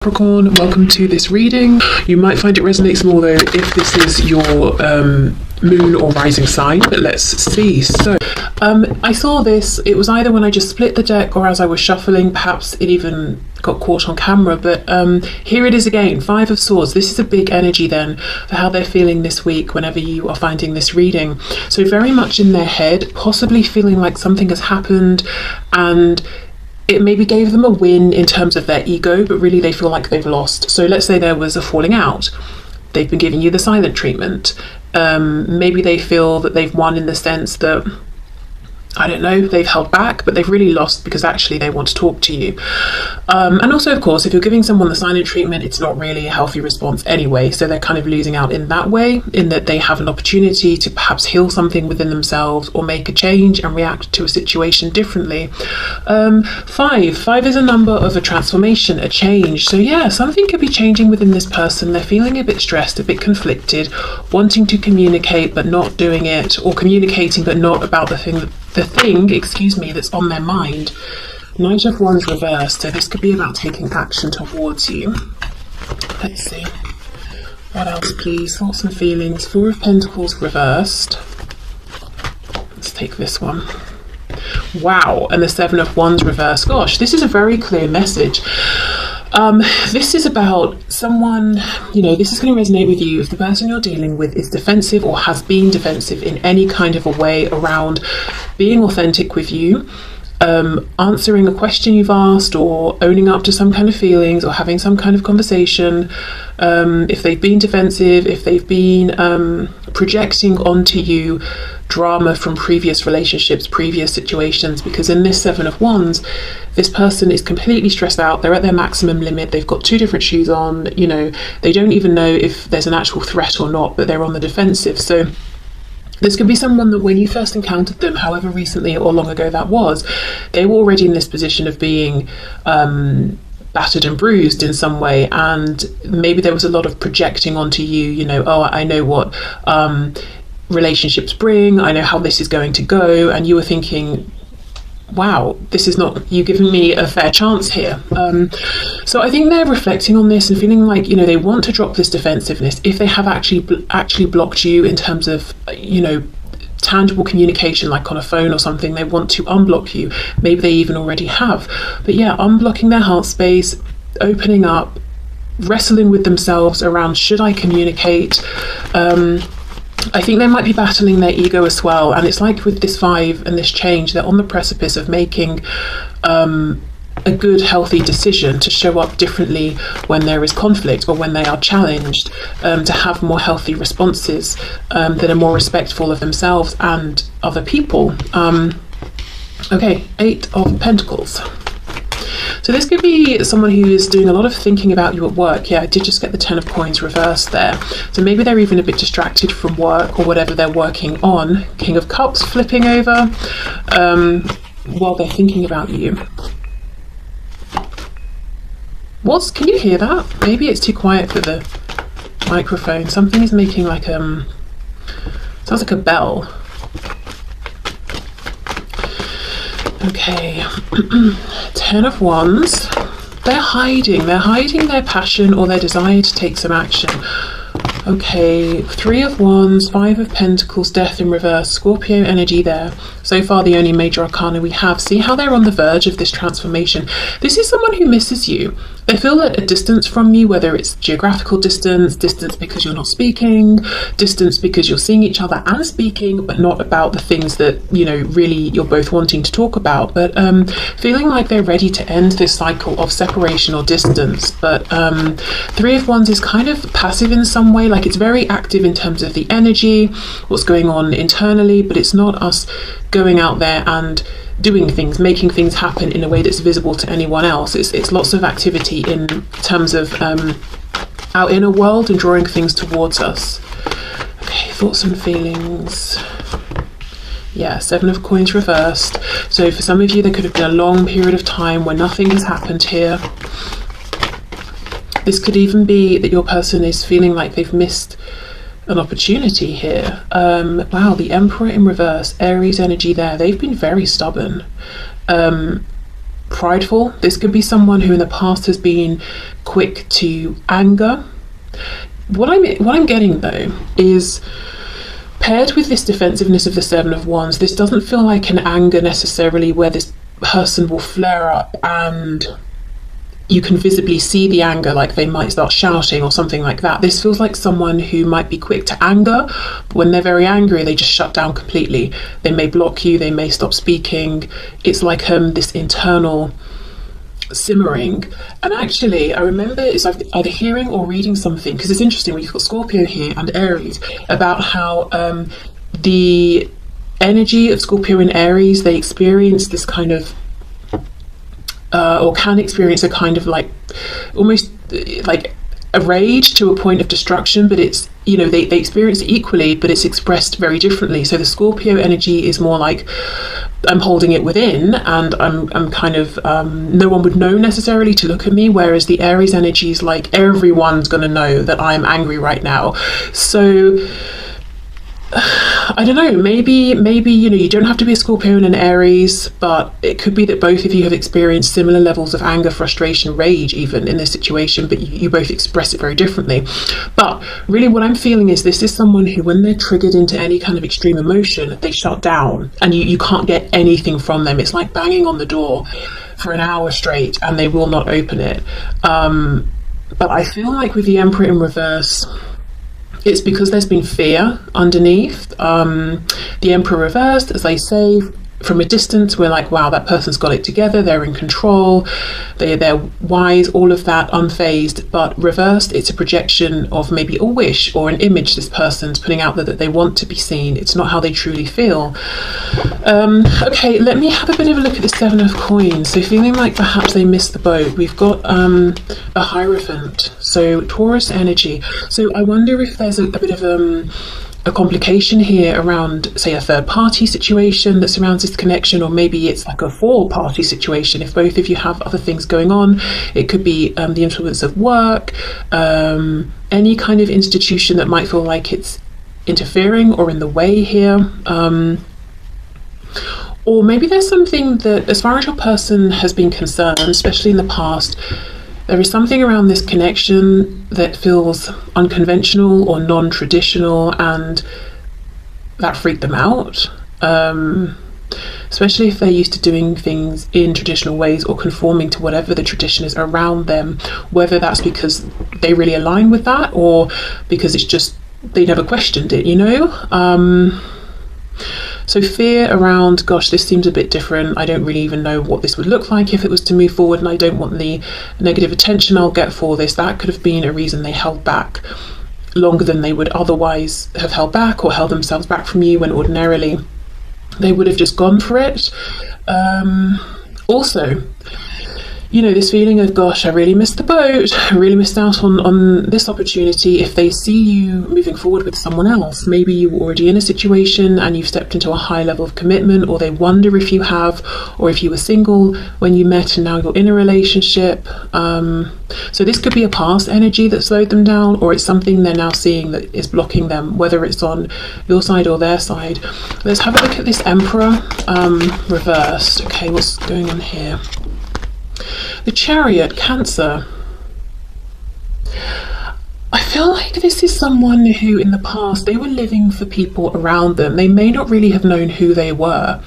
Capricorn, welcome to this reading. You might find it resonates more though if this is your moon or rising sign, but let's see. So I saw this, it was either when I just split the deck or as I was shuffling, perhaps it even got caught on camera, but here it is again, Five of Swords. This is a big energy then for how they're feeling this week whenever you are finding this reading. So very much in their head, possibly feeling like something has happened and it maybe gave them a win in terms of their ego, but really they feel like they've lost. So let's say there was a falling out. They've been giving you the silent treatment. Maybe they feel that they've won in the sense that, I don't know, they've held back, but they've really lost because actually they want to talk to you. And also, of course, if you're giving someone the silent treatment, it's not really a healthy response anyway. So they're kind of losing out in that way, in that they have an opportunity to perhaps heal something within themselves or make a change and react to a situation differently. Five is a number of a transformation, a change. So yeah, something could be changing within this person. They're feeling a bit stressed, a bit conflicted, wanting to communicate but not doing it, or communicating but not about the thing that's on their mind. Knight of Wands reversed, so this could be about taking action towards you. Let's see. What else, please? Thoughts and feelings. Four of Pentacles reversed. Let's take this one. Wow, and the Seven of Wands reversed. Gosh, this is a very clear message. This is about someone, this is going to resonate with you if the person you're dealing with is defensive or has been defensive in any kind of a way around being authentic with you, answering a question you've asked, or owning up to some kind of feelings, or having some kind of conversation. If they've been defensive, if they've been projecting onto you drama from previous relationships, previous situations, because in this Seven of Wands, this person is completely stressed out. They're at their maximum limit. They've got two different shoes on. They don't even know if there's an actual threat or not, but they're on the defensive. So this could be someone that when you first encountered them, however recently or long ago that was, they were already in this position of being battered and bruised in some way, and maybe there was a lot of projecting onto you, I know what relationships bring, I know how this is going to go, and you were thinking, wow, this is not you giving me a fair chance here. So I think they're reflecting on this and feeling like, they want to drop this defensiveness. If they have actually blocked you in terms of, tangible communication, like on a phone or something, they want to unblock you. Maybe they even already have. But yeah, unblocking their heart space, opening up, wrestling with themselves around, should I communicate? I think they might be battling their ego as well, and it's like with this five and this change, they're on the precipice of making a good, healthy decision to show up differently when there is conflict or when they are challenged, to have more healthy responses that are more respectful of themselves and other people. Okay, Eight of Pentacles. So this could be someone who is doing a lot of thinking about you at work. Yeah, I did just get the Ten of Coins reversed there. So maybe they're even a bit distracted from work or whatever they're working on. King of Cups flipping over while they're thinking about you. Can you hear that? Maybe it's too quiet for the microphone. Something is making like sounds like a bell. Okay, Ten of Wands. They're hiding their passion or their desire to take some action. Okay, Three of Wands, Five of Pentacles, Death in reverse, Scorpio energy there. So far the only major arcana we have. See how they're on the verge of this transformation. This is someone who misses you. They feel at a distance from you, whether it's geographical distance because you're not speaking, distance because you're seeing each other and speaking, but not about the things that, really you're both wanting to talk about, but feeling like they're ready to end this cycle of separation or distance. But Three of Wands is kind of passive in some way, like it's very active in terms of the energy, what's going on internally, but it's not us going out there and doing things, making things happen in a way that's visible to anyone else. It's lots of activity in terms of our inner world and drawing things towards us. Okay, thoughts and feelings. Yeah, Seven of Coins reversed. So for some of you, there could have been a long period of time where nothing has happened here. This could even be that your person is feeling like they've missed an opportunity here. Wow, the Emperor in reverse, Aries energy there. They've been very stubborn. prideful. This could be someone who in the past has been quick to anger. What I'm getting though is, paired with this defensiveness of the Seven of Wands, this doesn't feel like an anger necessarily where this person will flare up and you can visibly see the anger, like they might start shouting or something like that. This feels like someone who might be quick to anger, but when they're very angry, they just shut down completely. They may block you, they may stop speaking. It's like this internal simmering. And actually, I remember it's either hearing or reading something, because it's interesting when you've got Scorpio here and Aries, about how the energy of Scorpio and Aries, they experience this kind of or can experience a kind of like almost like a rage to a point of destruction, but it's, you know, they experience it equally, but it's expressed very differently. So the Scorpio energy is more like, I'm holding it within and I'm kind of no one would know necessarily to look at me, whereas the Aries energy is like, everyone's going to know that I'm angry right now. So I don't know, maybe, you know, you don't have to be a Scorpio and an Aries, but it could be that both of you have experienced similar levels of anger, frustration, rage even in this situation, but you both express it very differently. But really what I'm feeling is this is someone who, when they're triggered into any kind of extreme emotion, they shut down and you can't get anything from them. It's like banging on the door for an hour straight and they will not open it. But I feel like with the Emperor in reverse, it's because there's been fear underneath. The Emperor reversed, as I say, from a distance, we're like, wow, that person's got it together, they're in control, they're wise, all of that, unfazed. But reversed, it's a projection of maybe a wish or an image this person's putting out there that they want to be seen. It's not how they truly feel. Okay, let me have a bit of a look at the Seven of Coins. So feeling like perhaps they missed the boat. We've got a Hierophant, so Taurus energy. So I wonder if there's a bit of a complication here around, say, a third party situation that surrounds this connection, or maybe it's like a four-party situation. If both of you have other things going on, it could be the influence of work, any kind of institution that might feel like it's interfering or in the way here. Or maybe there's something that, as far as your person has been concerned, especially in the past, there is something around this connection that feels unconventional or non-traditional, and that freaked them out. Especially if they're used to doing things in traditional ways or conforming to whatever the tradition is around them, whether that's because they really align with that or because it's just they never questioned it, you know? So fear around, gosh, this seems a bit different. I don't really even know what this would look like if it was to move forward, and I don't want the negative attention I'll get for this. That could have been a reason they held back longer than they would otherwise have held back, or held themselves back from you when ordinarily they would have just gone for it. Also, you know, this feeling of, gosh, I really missed the boat, I really missed out on this opportunity. If they see you moving forward with someone else, maybe you were already in a situation and you've stepped into a high level of commitment, or they wonder if you have, or if you were single when you met and now you're in a relationship. So this could be a past energy that slowed them down, or it's something they're now seeing that is blocking them, whether it's on your side or their side. Let's have a look at this Emperor reversed. Okay, what's going on here? The Chariot, Cancer. I feel like this is someone who in the past, they were living for people around them. They may not really have known who they were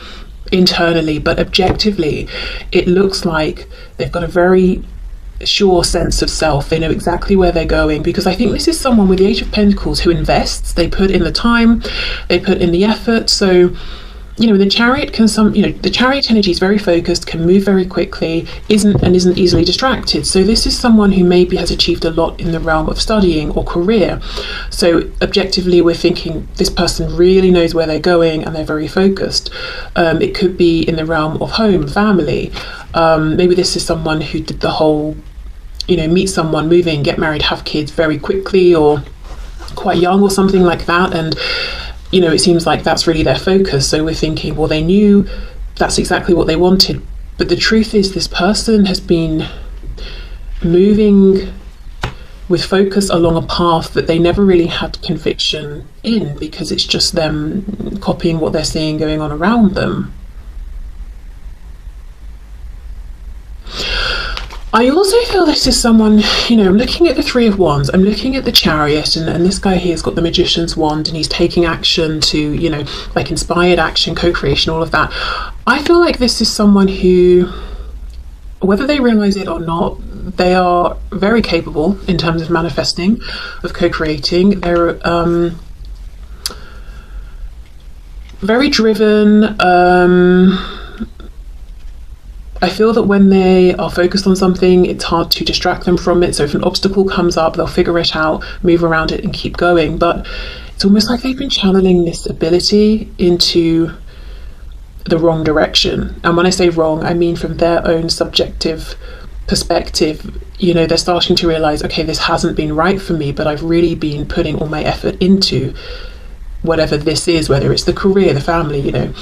internally, but objectively it looks like they've got a very sure sense of self. They know exactly where they're going, because I think this is someone with the Eight of Pentacles who invests. They put in the time, they put in the effort. So, you know, the Chariot can the Chariot energy is very focused, can move very quickly, isn't easily distracted. So this is someone who maybe has achieved a lot in the realm of studying or career. So objectively, we're thinking this person really knows where they're going and they're very focused. It could be in the realm of home, family. Maybe this is someone who did the whole, you know, meet someone, move in, get married, have kids very quickly, or quite young or something like that. And you know, it seems like that's really their focus. So we're thinking, well, they knew that's exactly what they wanted. But the truth is, this person has been moving with focus along a path that they never really had conviction in, because it's just them copying what they're seeing going on around them. I also feel this is someone, you know, looking at the Three of Wands, I'm looking at the Chariot, and this guy here has got the Magician's wand, and he's taking action to, you know, like inspired action, co-creation, all of that. I feel like this is someone who, whether they realize it or not, they are very capable in terms of manifesting, of co-creating. They're very driven. I feel that when they are focused on something, it's hard to distract them from it. So if an obstacle comes up, they'll figure it out, move around it and keep going. But it's almost like they've been channeling this ability into the wrong direction. And when I say wrong, I mean from their own subjective perspective. You know, they're starting to realize, okay, this hasn't been right for me, but I've really been putting all my effort into whatever this is, whether it's the career, the family, you know.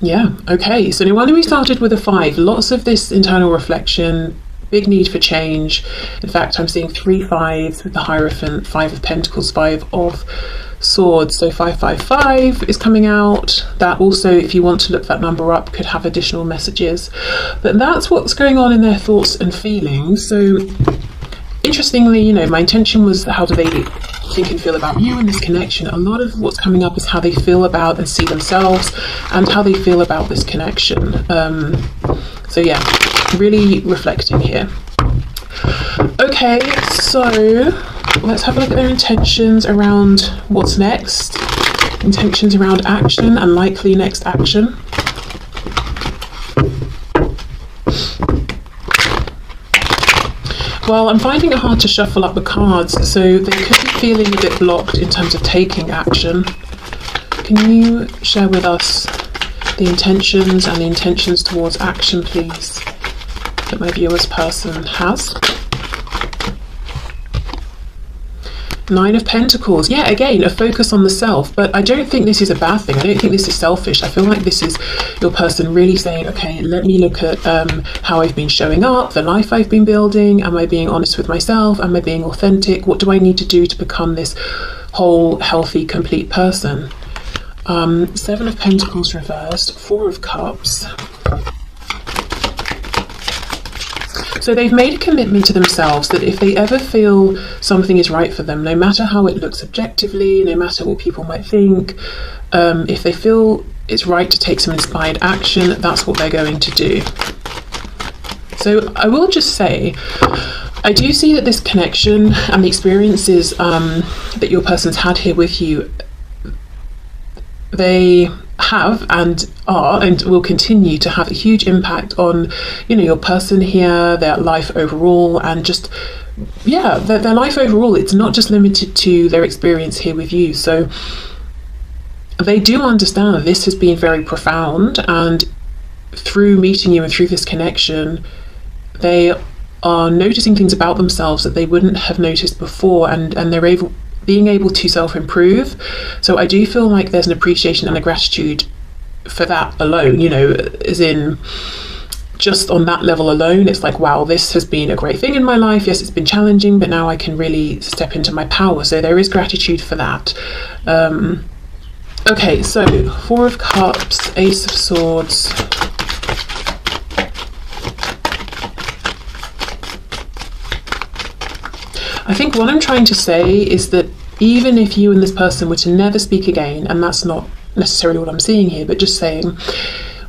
Yeah, okay, so no wonder we started with a 5. Lots of this internal reflection, big need for change. In fact, I'm seeing 3 5s with the Hierophant, 5 of Pentacles, 5 of Swords. So 555 is coming out. That also, if you want to look that number up, could have additional messages. But that's what's going on in their thoughts and feelings. So interestingly, you know, my intention was how do they think and feel about you in this connection. A lot of what's coming up is how they feel about and see themselves, and how they feel about this connection. So yeah, really reflecting here. Okay, so let's have a look at their intentions around what's next, intentions around action and likely next action. Well, I'm finding it hard to shuffle up the cards, so they could be feeling a bit blocked in terms of taking action. Can you share with us the intentions and the intentions towards action, please, that my viewer's person has? 9 of Pentacles. Yeah, again, a focus on the self, but I don't think this is a bad thing. I don't think this is selfish. I feel like this is your person really saying, okay, let me look at how I've been showing up, the life I've been building. Am I being honest with myself? Am I being authentic? What do I need to do to become this whole, healthy, complete person? 7 of Pentacles reversed, 4 of Cups. So they've made a commitment to themselves that if they ever feel something is right for them, no matter how it looks objectively, no matter what people might think, if they feel it's right to take some inspired action, that's what they're going to do. So I will just say, I do see that this connection and the experiences that your person's had here with you, they have and are and will continue to have a huge impact on, you know, your person here, their life overall, and just, yeah, their life overall. It's not just limited to their experience here with you. So they do understand that this has been very profound, and through meeting you and through this connection, they are noticing things about themselves that they wouldn't have noticed before, and they're being able to self-improve. So I do feel like there's an appreciation and a gratitude for that alone, you know, as in just on that level alone, it's like, wow, this has been a great thing in my life. Yes, it's been challenging, but now I can really step into my power. So there is gratitude for that. Okay, so 4 of Cups, Ace of Swords. I think what I'm trying to say is that even if you and this person were to never speak again, and that's not necessarily what I'm seeing here, but just saying,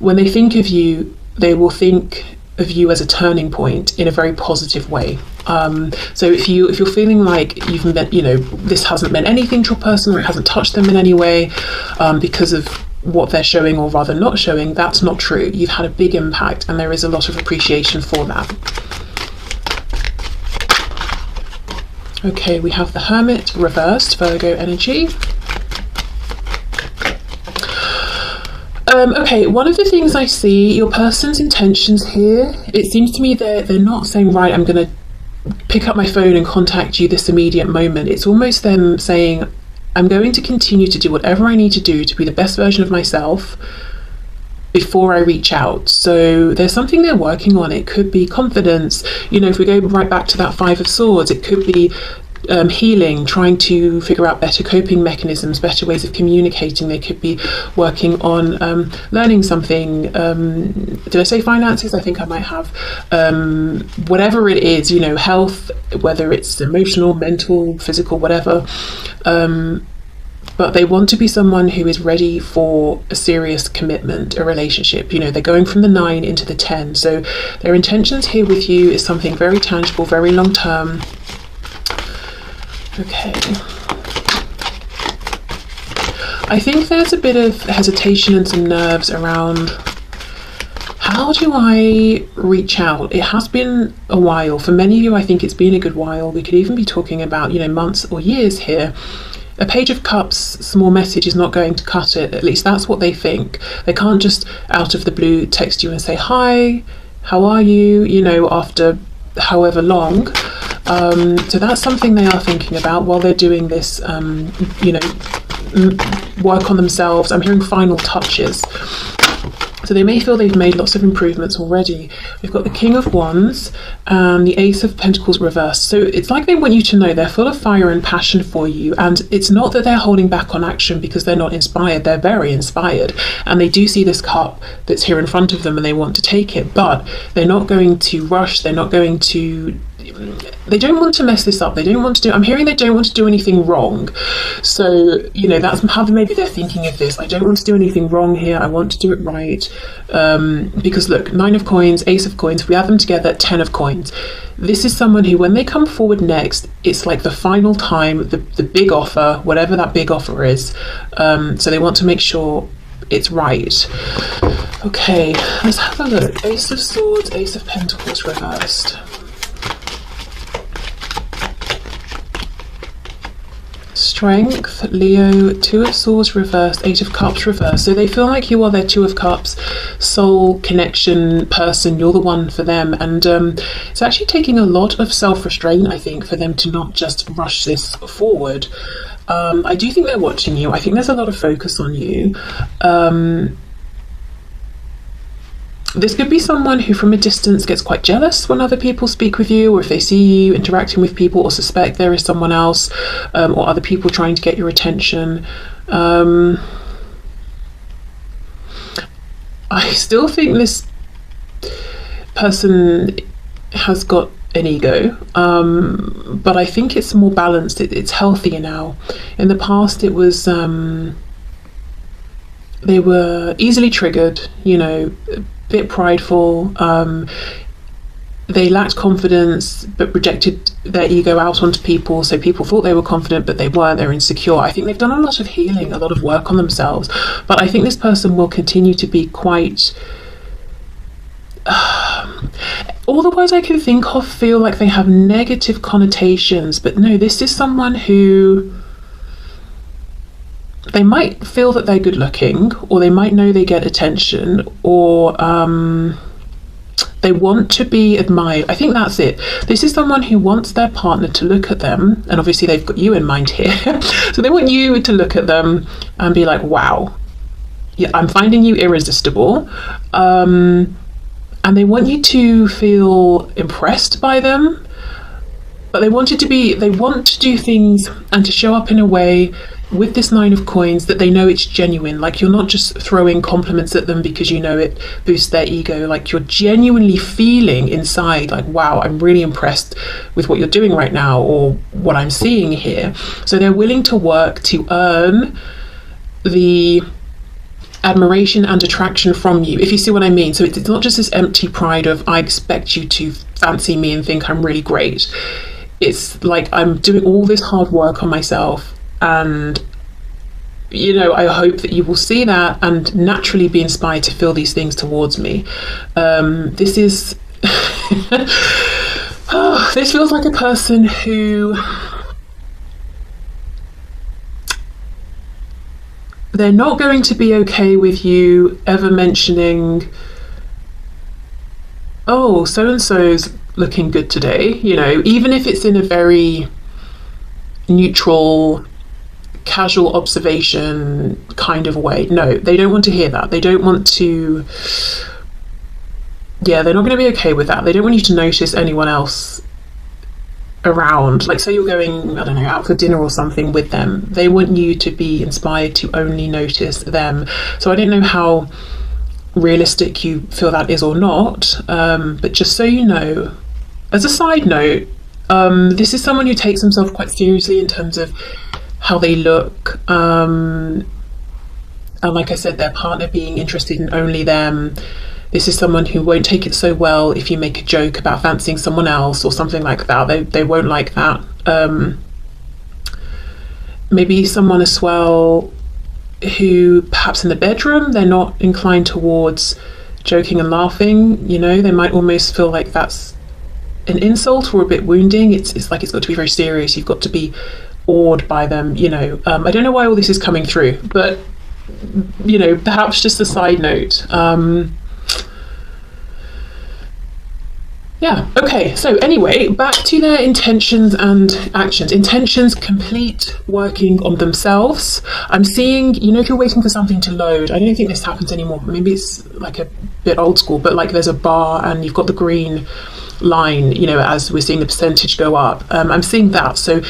when they think of you, they will think of you as a turning point in a very positive way. So if you're feeling like you've met, you know, this hasn't meant anything to your person, or it hasn't touched them in any way because of what they're showing or rather not showing, that's not true. You've had a big impact, and there is a lot of appreciation for that. Okay, we have the Hermit reversed, Virgo energy. Okay, one of the things I see, your person's intentions here, it seems to me they're not saying, right, I'm going to pick up my phone and contact you this immediate moment. It's almost them saying, I'm going to continue to do whatever I need to do to be the best version of myself before I reach out. So there's something they're working on. It could be confidence. You know, if we go right back to that 5 of Swords, it could be healing, trying to figure out better coping mechanisms, better ways of communicating. They could be working on learning something. Did I say finances? I think I might have. Whatever it is, you know, health, whether it's emotional, mental, physical, whatever. But they want to be someone who is ready for a serious commitment, a relationship. You know, they're going from the 9 into the 10. So their intentions here with you is something very tangible, very long term. Okay. I think there's a bit of hesitation and some nerves around, how do I reach out? It has been a while. For many of you, I think it's been a good while. We could even be talking about, you know, months or years here. A Page of Cups, small message is not going to cut it. At least that's what they think. They can't just out of the blue text you and say, hi, how are you? You know, after however long. So that's something they are thinking about while they're doing this, you know, work on themselves. I'm hearing final touches. So they may feel they've made lots of improvements already. We've got the King of Wands and the Ace of Pentacles reversed. So it's like they want you to know they're full of fire and passion for you. And it's not that they're holding back on action because they're not inspired. They're very inspired. And they do see this cup that's here in front of them and they want to take it. But they're not going to rush. They're not going to... They don't want to mess this up. They don't want to do... I'm hearing they don't want to do anything wrong. So, you know, that's how maybe they're thinking of this. I don't want to do anything wrong here. I want to do it right. Because look, 9 of coins, Ace of coins, if we add them together, 10 of coins. This is someone who, when they come forward next, it's like the final time, the big offer, whatever that big offer is. So they want to make sure it's right. Okay, let's have a look. Ace of Swords, Ace of Pentacles reversed. Strength, Leo, 2 of Swords reversed, 8 of Cups reversed. So they feel like you are their 2 of Cups, soul connection person. You're the one for them. And it's actually taking a lot of self-restraint, I think, for them to not just rush this forward. I do think they're watching you. I think there's a lot of focus on you. This could be someone who from a distance gets quite jealous when other people speak with you, or if they see you interacting with people or suspect there is someone else or other people trying to get your attention. I still think this person has got an ego, but I think it's more balanced. It's healthier now. In the past it was they were easily triggered, you know, bit prideful, they lacked confidence but projected their ego out onto people, so people thought they were confident but they weren't. They're insecure. I think they've done a lot of healing, a lot of work on themselves, but I think this person will continue to be quite all the words I can think of feel like they have negative connotations, but no, this is someone who they might feel that they're good looking, or they might know they get attention, or they want to be admired. I think that's it. This is someone who wants their partner to look at them, and obviously they've got you in mind here. So they want you to look at them and be like, wow, yeah, I'm finding you irresistible. And they want you to feel impressed by them, but they want to do things and to show up in a way with this 9 of coins that they know it's genuine. Like, you're not just throwing compliments at them because you know it boosts their ego. Like, you're genuinely feeling inside like, wow, I'm really impressed with what you're doing right now, or what I'm seeing here. So they're willing to work to earn the admiration and attraction from you, if you see what I mean. So it's not just this empty pride of, I expect you to fancy me and think I'm really great. It's like, I'm doing all this hard work on myself, and you know, I hope that you will see that and naturally be inspired to feel these things towards me. This is this feels like a person who, they're not going to be okay with you ever mentioning, oh, so and so's looking good today, you know, even if it's in a very neutral, casual observation kind of way. No, they don't want to hear that. They don't want to, yeah, they're not going to be okay with that. They don't want you to notice anyone else around. Like, say you're going, I don't know, out for dinner or something with them, they want you to be inspired to only notice them. So I don't know how realistic you feel that is or not, but just so you know, as a side note, this is someone who takes themselves quite seriously in terms of how they look, and like I said, their partner being interested in only them. This is someone who won't take it so well if you make a joke about fancying someone else or something like that. They won't like that. Maybe someone as well who perhaps in the bedroom they're not inclined towards joking and laughing. You know, they might almost feel like that's an insult or a bit wounding. It's like it's got to be very serious. You've got to be awed by them, you know. I don't know why all this is coming through, but you know, perhaps just a side note. Yeah, okay, so anyway, back to their intentions and actions. Intentions, complete working on themselves. I'm seeing, you know, if you're waiting for something to load, I don't think this happens anymore, maybe it's like a bit old school, but like there's a bar and you've got the green line, you know, as we're seeing the percentage go up. I'm seeing that. So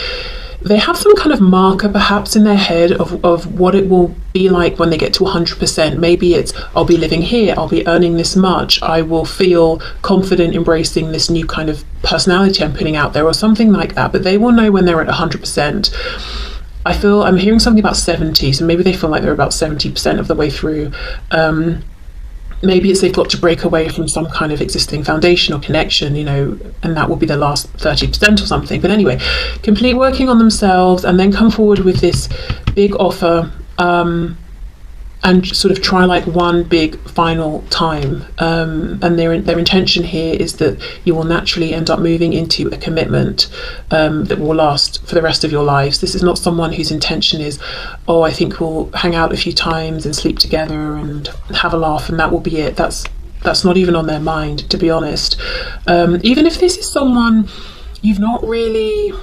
they have some kind of marker perhaps in their head of what it will be like when they get to 100%. Maybe it's, I'll be living here, I'll be earning this much, I will feel confident embracing this new kind of personality I'm putting out there, or something like that. But they will know when they're at 100%. I'm hearing something about 70, so maybe they feel like they're about 70% of the way through. Maybe it's they've got to break away from some kind of existing foundation or connection, you know, and that will be the last 30% or something. But anyway, complete working on themselves and then come forward with this big offer, and sort of try like one big final time. And their intention here is that you will naturally end up moving into a commitment that will last for the rest of your lives. This is not someone whose intention is, oh, I think we'll hang out a few times and sleep together and have a laugh and that will be it. That's not even on their mind, to be honest. Even if this is someone you've not really...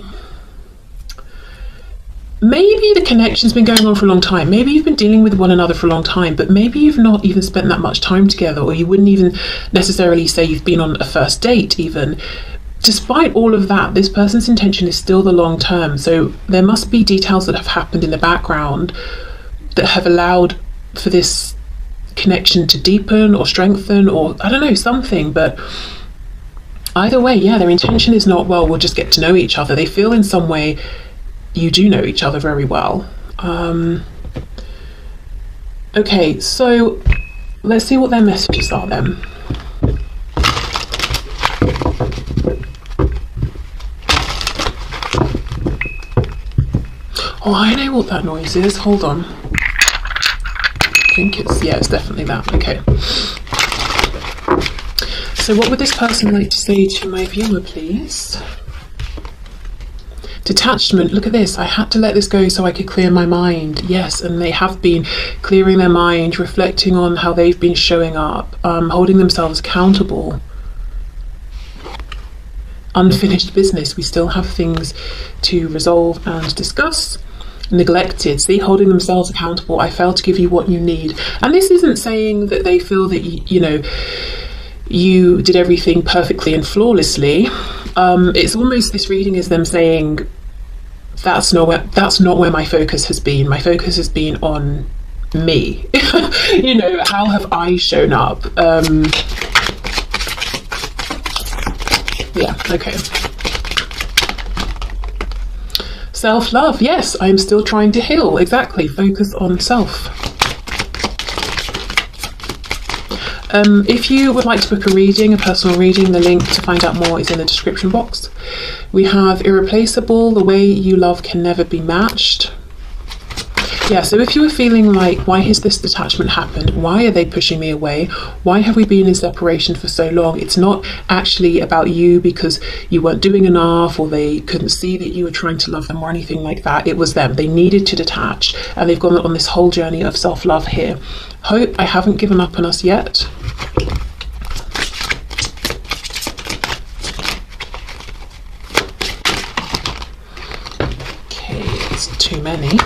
Maybe the connection's been going on for a long time. Maybe you've been dealing with one another for a long time, but maybe you've not even spent that much time together, or you wouldn't even necessarily say you've been on a first date even. Despite all of that, this person's intention is still the long term. So there must be details that have happened in the background that have allowed for this connection to deepen or strengthen, or I don't know, something. But either way, yeah, their intention is not, well, we'll just get to know each other. They feel in some way you do know each other very well. Okay, so let's see what their messages are then. Oh, I know what that noise is. Hold on. I think it's definitely that. Okay. So what would this person like to say to my viewer, please? Detachment, look at this. I had to let this go so I could clear my mind. Yes, and they have been clearing their mind, reflecting on how they've been showing up, holding themselves accountable. Unfinished business. We still have things to resolve and discuss. Neglected. See, holding themselves accountable. I failed to give you what you need. And this isn't saying that they feel that, you know, you did everything perfectly and flawlessly. It's almost, this reading is them saying, that's not where my focus has been. My focus has been on me. You know, how have I shown up? Yeah, okay. Self-love, yes, I'm still trying to heal. Exactly, focus on self. If you would like to book a reading, a personal reading, the link to find out more is in the description box. We have irreplaceable, the way you love can never be matched. Yeah, so if you were feeling like, why has this detachment happened? Why are they pushing me away? Why have we been in separation for so long? It's not actually about you because you weren't doing enough or they couldn't see that you were trying to love them or anything like that. It was them. They needed to detach and they've gone on this whole journey of self-love here. Hope I haven't given up on us yet. Okay, it's too many.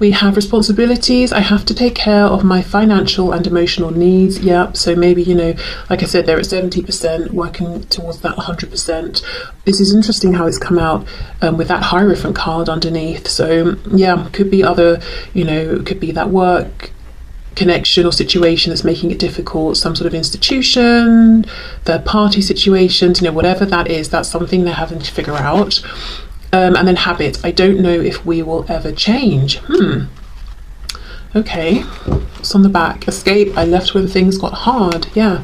We have responsibilities. I have to take care of my financial and emotional needs. Yep. So maybe, you know, like I said, they're at 70%, working towards that 100%. This is interesting how it's come out with that Hierophant card underneath. So yeah, could be other, you know, it could be that work connection or situation that's making it difficult, some sort of institution, third party situations, you know, whatever that is, that's something they're having to figure out. And then habit. I don't know if we will ever change. Okay. What's on the back? Escape. I left when things got hard. Yeah.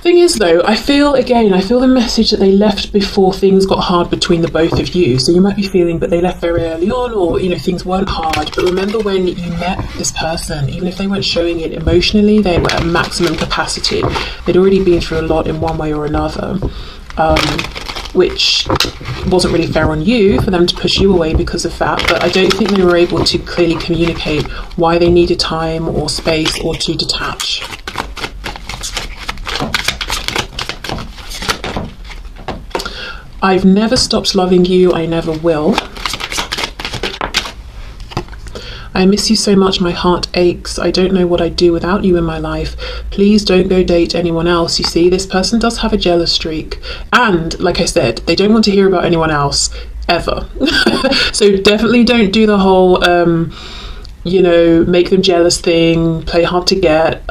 Thing is though, I feel the message that they left before things got hard between the both of you. So you might be feeling, but they left very early on, or, you know, things weren't hard. But remember when you met this person, even if they weren't showing it emotionally, they were at maximum capacity. They'd already been through a lot in one way or another. Which wasn't really fair on you for them to push you away because of that, but I don't think they were able to clearly communicate why they needed time or space or to detach. I've never stopped loving you, I never will. I miss you so much, my heart aches. I don't know what I'd do without you in my life. Please don't go date anyone else. You see, this person does have a jealous streak. And like I said, they don't want to hear about anyone else ever. So definitely don't do the whole, you know, make them jealous thing, play hard to get.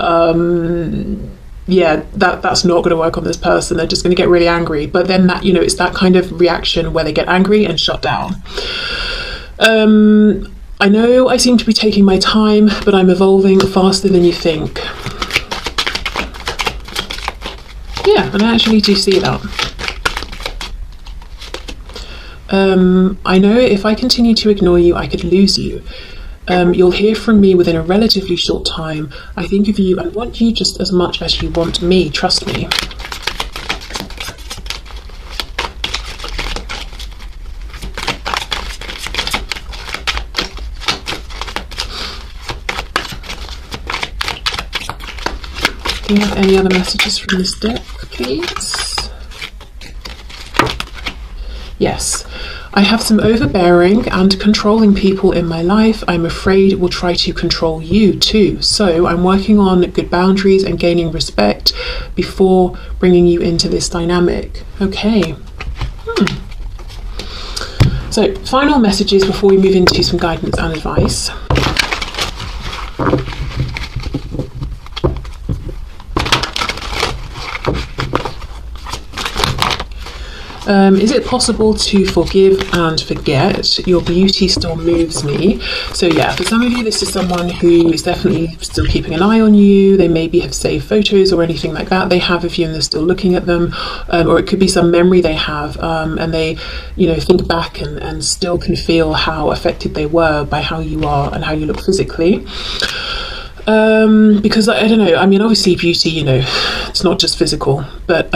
Yeah, that's not going to work on this person. They're just going to get really angry. But then that, you know, it's that kind of reaction where they get angry and shut down. I know I seem to be taking my time, but I'm evolving faster than you think. Yeah, and I actually do see that. I know if I continue to ignore you, I could lose you. You'll hear from me within a relatively short time. I think of you and want you just as much as you want me, trust me. Do you have any other messages from this deck, please? Yes. I have some overbearing and controlling people in my life. I'm afraid will try to control you too. So I'm working on good boundaries and gaining respect before bringing you into this dynamic. Okay. So final messages before we move into some guidance and advice. Is it possible to forgive and forget? Your beauty still moves me. So yeah, for some of you, this is someone who is definitely still keeping an eye on you. They maybe have saved photos or anything like that they have of you and they're still looking at them. Or it could be some memory they have and they, you know, think back and still can feel how affected they were by how you are and how you look physically. Because I don't know, I mean, obviously beauty, you know, it's not just physical, but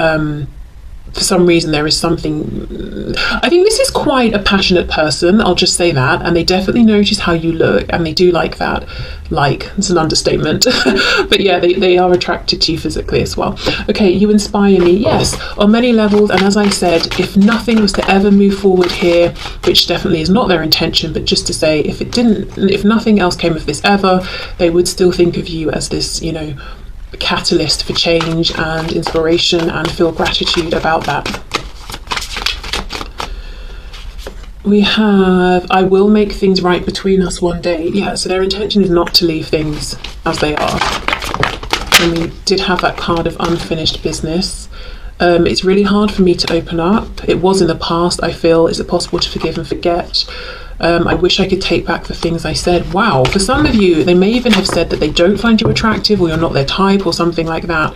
for some reason there is something, I think this is quite a passionate person, I'll just say that, and they definitely notice how you look and they do like that. Like, it's an understatement. But yeah, they are attracted to you physically as well. Okay, you inspire me, yes, on many levels. And as I said, if nothing was to ever move forward here, which definitely is not their intention, but just to say, if nothing else came of this ever, they would still think of you as this, you know, catalyst for change and inspiration and feel gratitude about that. We have, I will make things right between us one day. Yeah, so their intention is not to leave things as they are. And we did have that card of unfinished business. It's really hard for me to open up. It was in the past, I feel. Is it possible to forgive and forget? I wish I could take back the things I said. Wow, for some of you, they may even have said that they don't find you attractive or you're not their type or something like that.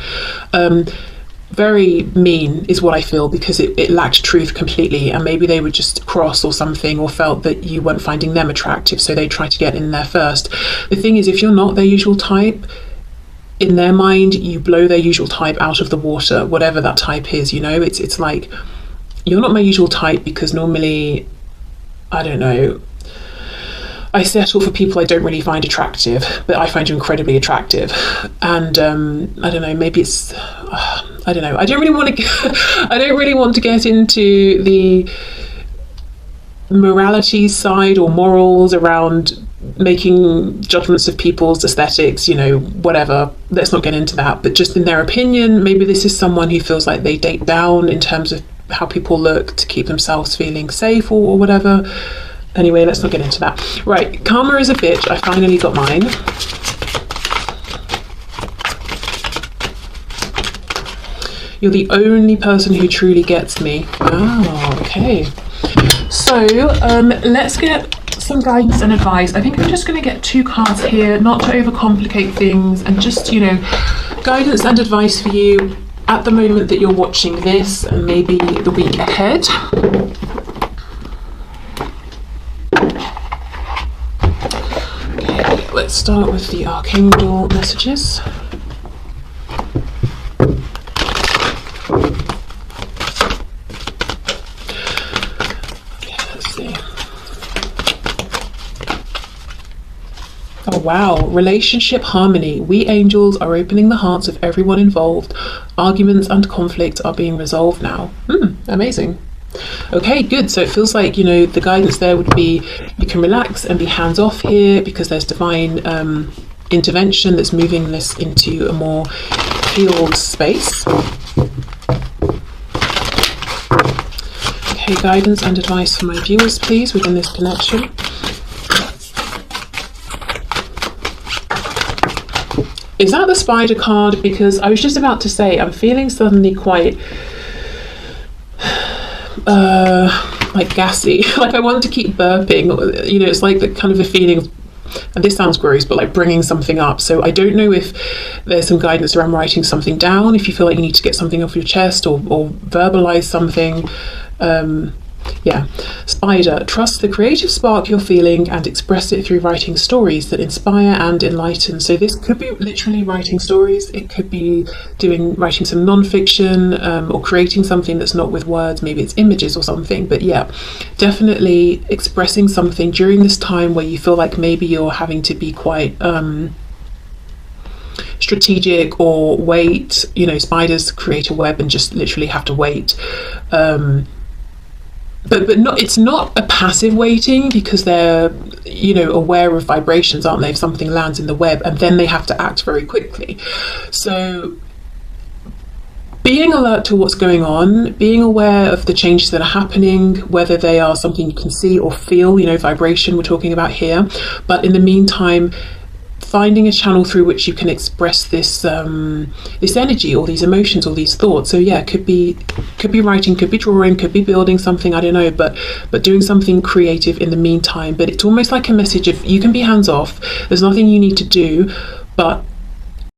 Very mean is what I feel, because it lacked truth completely, and maybe they were just cross or something, or felt that you weren't finding them attractive, so they tried to get in there first. The thing is, if you're not their usual type, in their mind, you blow their usual type out of the water, whatever that type is, you know. It's like, you're not my usual type because normally, I don't know, I settle for people I don't really find attractive, but I find you incredibly attractive. And I don't know, maybe it's, I don't know. I don't really want to get into the morality side or morals around making judgments of people's aesthetics, you know, whatever. Let's not get into that. But just in their opinion, maybe this is someone who feels like they date down in terms of how people look to keep themselves feeling safe or whatever. Anyway, let's not get into that. Right, karma is a bitch. I finally got mine. You're the only person who truly gets me. Oh, okay. So let's get some guidance and advice. I think I'm just going to get 2 cards here, not to overcomplicate things, and just, you know, guidance and advice for you at the moment that you're watching this, and maybe the week ahead. Okay, let's start with the Archangel messages. Oh wow, relationship harmony. We angels are opening the hearts of everyone involved. Arguments and conflict are being resolved now. Amazing. Okay, good. So it feels like, you know, the guidance there would be you can relax and be hands off here because there's divine intervention that's moving this into a more healed space. Okay, guidance and advice for my viewers, please, within this connection. Is that the spider card? Because I was just about to say, I'm feeling suddenly quite like gassy. Like I want to keep burping. You know, it's like the kind of a feeling of, and this sounds gross, but like bringing something up. So I don't know if there's some guidance around writing something down, if you feel like you need to get something off your chest or verbalize something. Yeah, spider, trust the creative spark you're feeling and express it through writing stories that inspire and enlighten. So this could be literally writing stories. It could be writing some non-fiction or creating something that's not with words. Maybe it's images or something. But yeah, definitely expressing something during this time where you feel like maybe you're having to be quite strategic or wait. You know, spiders create a web and just literally have to wait. But not, it's not a passive waiting, because they're, you know, aware of vibrations, aren't they? If something lands in the web, and then they have to act very quickly. So being alert to what's going on, being aware of the changes that are happening, whether they are something you can see or feel, you know, vibration we're talking about here. But in the meantime, finding a channel through which you can express this this energy or these emotions or these thoughts. So yeah, could be writing, could be drawing, could be building something, I don't know, but doing something creative in the meantime. But it's almost like a message of you can be hands off, there's nothing you need to do, but